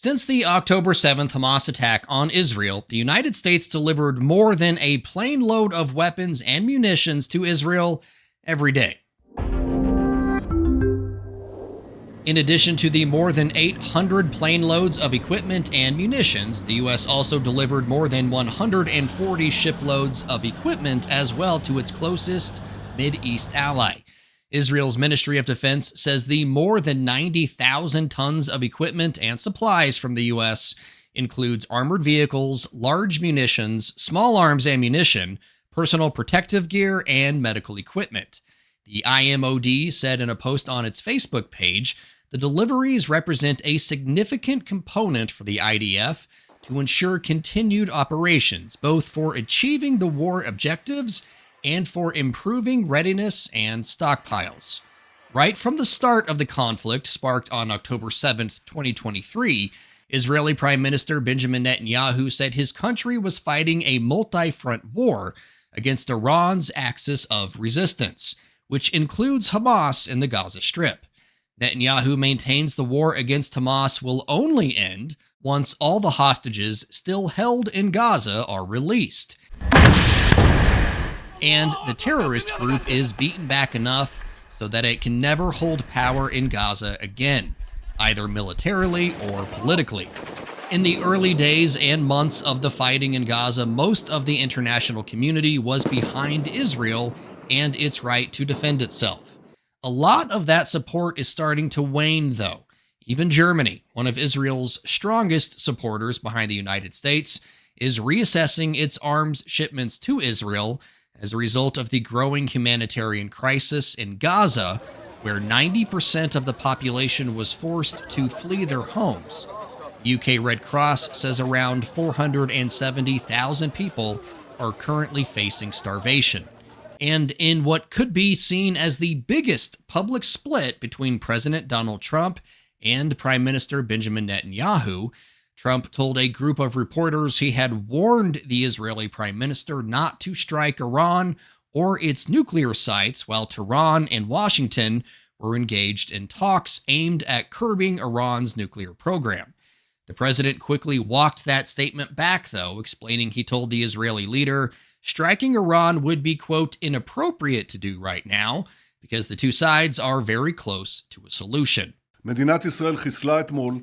Since the October 7th Hamas attack on Israel, the United States delivered more than a plane load of weapons and munitions to Israel every day. In addition to the more than 800 plane loads of equipment and munitions, the U.S. also delivered more than 140 shiploads of equipment as well to its closest Mid-East ally. Israel's Ministry of Defense says the more than 90,000 tons of equipment and supplies from the U.S. includes armored vehicles, large munitions, small arms ammunition, personal protective gear, and medical equipment. The IMOD said in a post on its Facebook page, the deliveries represent a significant component for the IDF to ensure continued operations, both for achieving the war objectives and for improving readiness and stockpiles. Right from the start of the conflict, sparked on October 7, 2023, Israeli Prime Minister Benjamin Netanyahu said his country was fighting a multi-front war against Iran's axis of resistance, which includes Hamas in the Gaza Strip. Netanyahu maintains the war against Hamas will only end once all the hostages still held in Gaza are released, and the terrorist group is beaten back enough so that it can never hold power in Gaza again, either militarily or politically. In the early days and months of the fighting in Gaza, most of the international community was behind Israel and its right to defend itself. A lot of that support is starting to wane, though. Even Germany, one of Israel's strongest supporters behind the United States, is reassessing its arms shipments to Israel as a result of the growing humanitarian crisis in Gaza, where 90% of the population was forced to flee their homes. The UK Red Cross says around 470,000 people are currently facing starvation. And in what could be seen as the biggest public split between President Donald Trump and Prime Minister Benjamin Netanyahu, Trump told a group of reporters he had warned the Israeli Prime Minister not to strike Iran or its nuclear sites, while Tehran and Washington were engaged in talks aimed at curbing Iran's nuclear program. The president quickly walked that statement back, though, explaining he told the Israeli leader striking Iran would be, quote, inappropriate to do right now because the two sides are very close to a solution.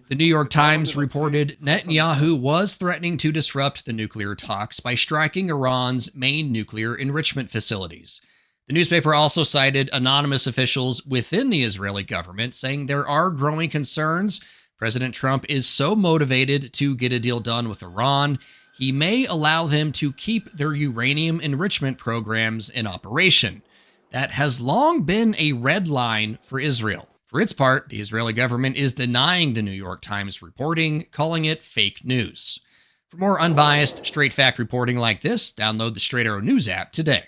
The New York Times reported Netanyahu was threatening to disrupt the nuclear talks by striking Iran's main nuclear enrichment facilities. The newspaper also cited anonymous officials within the Israeli government saying there are growing concerns President Trump is so motivated to get a deal done with Iran, he may allow them to keep their uranium enrichment programs in operation. That has long been a red line for Israel. For its part, the Israeli government is denying the New York Times reporting, calling it fake news. For more unbiased, straight fact reporting like this, download the Straight Arrow News app today.